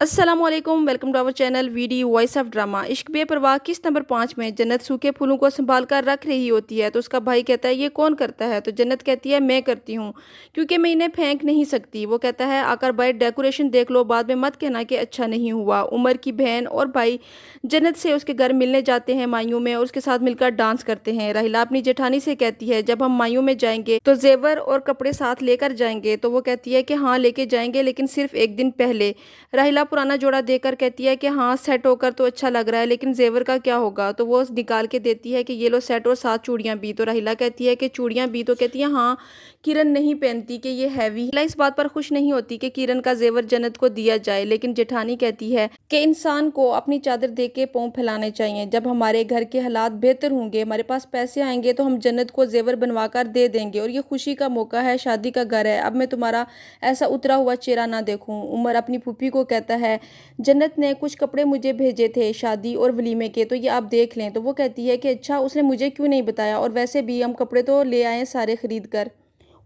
अस्सलाम वालेकुम, welcome to our channel VD voice of drama. Ishq Beparwah किस नंबर 5 में जन्नत सूखे फूलों को संभाल कर रख रही होती है तो उसका भाई कहता है ये कौन करता है। तो जन्नत कहती है मैं करती हूँ क्योंकि मैं इन्हें फेंक नहीं सकती। वो कहता है आकर भाई डेकोरेशन देख लो, बाद में मत कहना कि अच्छा नहीं हुआ। उमर की बहन और भाई जन्नत से उसके घर मिलने जाते हैं मायूं में और उसके साथ मिलकर डांस करते हैं। राहिला अपनी जेठानी से कहती है जब हम मायूं में जाएंगे तो जेवर और कपड़े साथ लेकर जाएंगे। तो वो कहती है कि हाँ लेके जाएंगे, लेकिन सिर्फ एक दिन पहले। राहिला पुराना जोड़ा देकर कहती है कि हाँ सेट होकर तो अच्छा लग रहा है, लेकिन जेवर का क्या होगा। तो वो निकाल के देती है कि ये लो सेट और 7 चूड़ियां भी। तो राहिला कहती है कि चूड़ियां भी। तो कहती है हाँ किरण नहीं पहनती कि ये हैवी। राहिला इस बात पर खुश नहीं होती कि किरण का जेवर जन्नत को दिया जाए, लेकिन जेठानी कहती है कि इंसान को अपनी चादर दे के पाँव फैलाने चाहिए। जब हमारे घर के हालात बेहतर होंगे, हमारे पास पैसे आएंगे तो हम जन्नत को जेवर बनवा कर दे देंगे और ये खुशी का मौका है, शादी का घर है। अब मैं तुम्हारा ऐसा उतरा हुआ चेहरा ना देखूं। उमर अपनी फूफी को कहता है जन्नत ने कुछ कपड़े मुझे भेजे थे शादी और वलीमे के, तो ये आप देख लें। तो वो कहती है कि अच्छा उसने मुझे क्यों नहीं बताया, और वैसे भी हम कपड़े तो ले आए सारे खरीद कर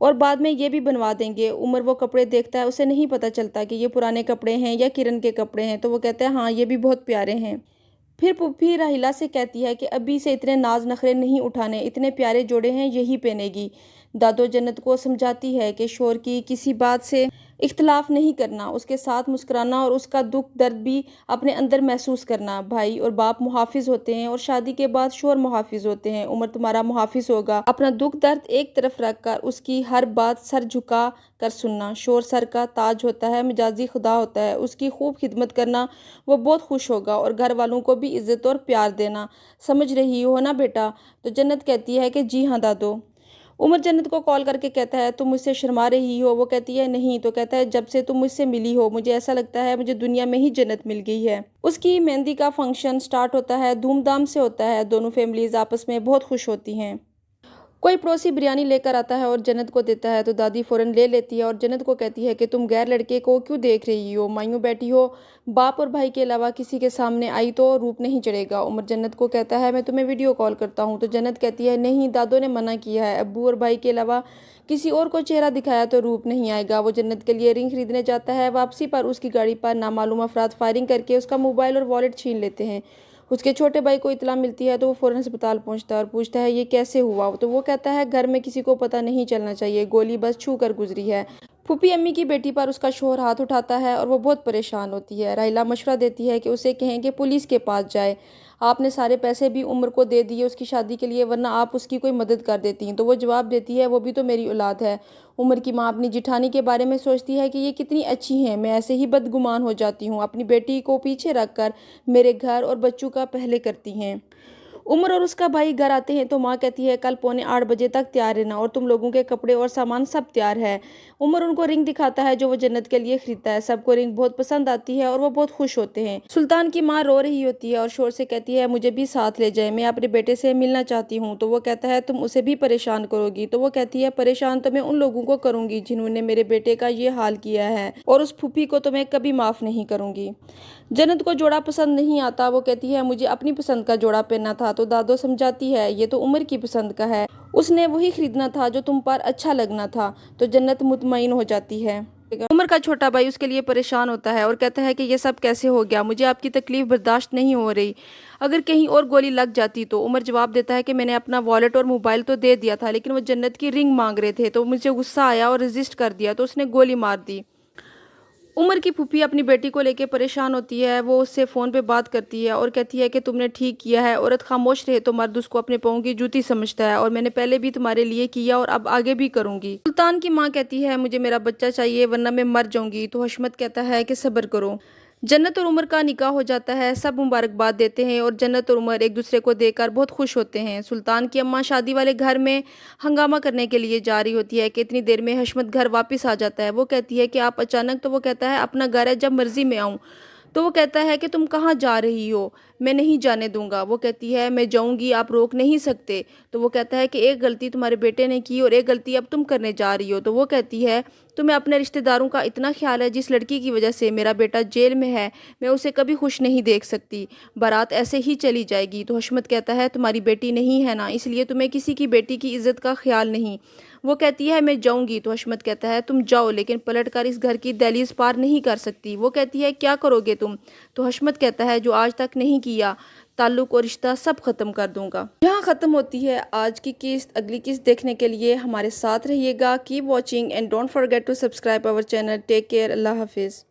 और बाद में ये भी बनवा देंगे। उमर वो कपड़े देखता है, उसे नहीं पता चलता कि ये पुराने कपड़े हैं या किरण के कपड़े हैं। तो वो कहता है हाँ ये भी बहुत प्यारे हैं। फिर पुप्पी राहिला से कहती है कि अभी से इतने नाज नखरे नहीं उठाने, इतने प्यारे जोड़े हैं यही पहनेगी। दादो जन्नत को समझाती है कि शोर की किसी बात से इख्तलाफ नहीं करना, उसके साथ मुस्कुराना और उसका दुख दर्द भी अपने अंदर महसूस करना। भाई और बाप मुहाफिज होते हैं और शादी के बाद शोर मुहाफिज होते हैं। उमर तुम्हारा मुहाफिज होगा। अपना दुख दर्द एक तरफ रखकर उसकी हर बात सर झुका कर सुनना। शोर सर का ताज होता है, मिजाजी खुदा होता है, उसकी खूब खिदमत करना, वो बहुत खुश होगा। और घर वालों को भी इज्जत और प्यार देना। समझ रही हो ना बेटा। तो जन्नत कहती है कि जी हाँ दादो। उमर जन्नत को कॉल करके कहता है तुम मुझसे शर्मा रही हो। वो कहती है नहीं। तो कहता है जब से तुम मुझसे मिली हो मुझे ऐसा लगता है मुझे दुनिया में ही जन्नत मिल गई है। उसकी मेहंदी का फंक्शन स्टार्ट होता है, धूमधाम से होता है। दोनों फैमिलीज आपस में बहुत खुश होती हैं। कोई पड़ोसी बिरयानी लेकर आता है और जन्नत को देता है तो दादी फौरन ले लेती है और जन्नत को कहती है कि तुम गैर लड़के को क्यों देख रही हो, मायूं बैठी हो, बाप और भाई के अलावा किसी के सामने आई तो रूप नहीं चढ़ेगा। उमर जन्नत को कहता है मैं तुम्हें वीडियो कॉल करता हूँ। तो जन्नत कहती है नहीं दादो ने मना किया है, अब्बू और भाई के अलावा किसी और को चेहरा दिखाया तो रूप नहीं आएगा। वो जन्नत के लिए रिंग खरीदने जाता है। वापसी पर उसकी गाड़ी पर नामालूम अफराद फायरिंग करके उसका मोबाइल और वॉलेट छीन लेते हैं। उसके छोटे भाई को इतला मिलती है तो वो फौरन अस्पताल पहुंचता है और पूछता है ये कैसे हुआ। तो वो कहता है घर में किसी को पता नहीं चलना चाहिए, गोली बस छू कर गुजरी है। फूफी अम्मी की बेटी पर उसका शोहर हाथ उठाता है और वो बहुत परेशान होती है। राहिला मशवरा देती है कि उसे कहें कि पुलिस के पास जाए, आपने सारे पैसे भी उम्र को दे दिए उसकी शादी के लिए, वरना आप उसकी कोई मदद कर देती। तो वो जवाब देती है वो भी तो मेरी औलाद है। उमर की माँ अपनी जिठानी के बारे में सोचती है कि ये कितनी अच्छी हैं, मैं ऐसे ही बदगुमान हो जाती हूँ। अपनी बेटी को पीछे रखकर मेरे घर और बच्चों का पहले करती हैं। उमर और उसका भाई घर आते हैं तो माँ कहती है कल पौने 8 बजे तक तैयार रहना और तुम लोगों के कपड़े और सामान सब तैयार है। उमर उनको रिंग दिखाता है जो वो जन्नत के लिए खरीदता है। सबको रिंग बहुत पसंद आती है और वो बहुत खुश होते हैं। सुल्तान की माँ रो रही होती है और शोर से कहती है मुझे भी साथ ले जाए, मैं अपने बेटे से मिलना चाहती हूँ। तो वो कहता है तुम उसे भी परेशान करोगी। तो वो कहती है परेशान तो मैं उन लोगों को करूंगी जिन्होंने मेरे बेटे का ये हाल किया है, और उस फूफी को तो मैं कभी माफ नहीं करूंगी। जन्नत को जोड़ा पसंद नहीं आता। वो कहती है मुझे अपनी पसंद का जोड़ा पहनना था। तो दादो समझाती है ये तो उमर की पसंद का है, उसने वही खरीदना था जो तुम पर अच्छा लगना था। तो जन्नत मुतमईन हो जाती है। उमर का छोटा भाई उसके लिए परेशान होता है और कहता है कि ये सब कैसे हो गया, मुझे आपकी तकलीफ बर्दाश्त नहीं हो रही, अगर कहीं और गोली लग जाती तो। उमर जवाब देता है कि मैंने अपना वॉलेट और मोबाइल तो दे दिया था, लेकिन वो जन्नत की रिंग मांग रहे थे तो मुझे गुस्सा आया और रजिस्ट कर दिया तो उसने गोली मार दी। उमर की फूफी अपनी बेटी को लेकर परेशान होती है। वो उससे फ़ोन पे बात करती है और कहती है कि तुमने ठीक किया है, औरत खामोश रहे तो मर्द उसको अपने पाँव की जूती समझता है, और मैंने पहले भी तुम्हारे लिए किया और अब आगे भी करूंगी। सुल्तान की माँ कहती है मुझे मेरा बच्चा चाहिए वरना मैं मर जाऊंगी। तो हशमत कहता है कि सब्र करो। जन्नत और उमर का निकाह हो जाता है। सब मुबारकबाद देते हैं और जन्नत और उमर एक दूसरे को देखकर बहुत खुश होते हैं। सुल्तान की अम्मा शादी वाले घर में हंगामा करने के लिए जा रही होती है कि इतनी देर में हशमत घर वापस आ जाता है। वो कहती है कि आप अचानक। तो वो कहता है अपना घर है, जब मर्जी में आऊँ। तो वो कहता है कि तुम कहाँ जा रही हो, मैं नहीं जाने दूंगा। वो कहती है मैं जाऊंगी, आप रोक नहीं सकते। तो वो कहता है कि एक गलती तुम्हारे बेटे ने की और एक गलती अब तुम करने जा रही हो। तो वो कहती है तुम्हें अपने रिश्तेदारों का इतना ख्याल है, जिस लड़की की वजह से मेरा बेटा जेल में है मैं उसे कभी खुश नहीं देख सकती, बारात ऐसे ही चली जाएगी। तो हशमत कहता है तुम्हारी बेटी नहीं है ना, इसलिए तुम्हें किसी की बेटी की इज्जत का ख्याल नहीं, وہ کہتی ہے میں جاؤں گی، تو حشمت کہتا ہے تم جاؤ لیکن پلٹ کر اس گھر کی دہلیز پار نہیں کر سکتی۔ وہ کہتی ہے کیا کرو گے تم؟ تو حشمت کہتا ہے جو آج تک نہیں کیا، تعلق اور رشتہ سب ختم کر دوں گا۔ یہاں ختم ہوتی ہے آج کی قسط۔ اگلی قسط دیکھنے کے لیے ہمارے ساتھ رہیے گا۔ Keep watching and don't forget to subscribe our channel. Take care, اللہ حافظ۔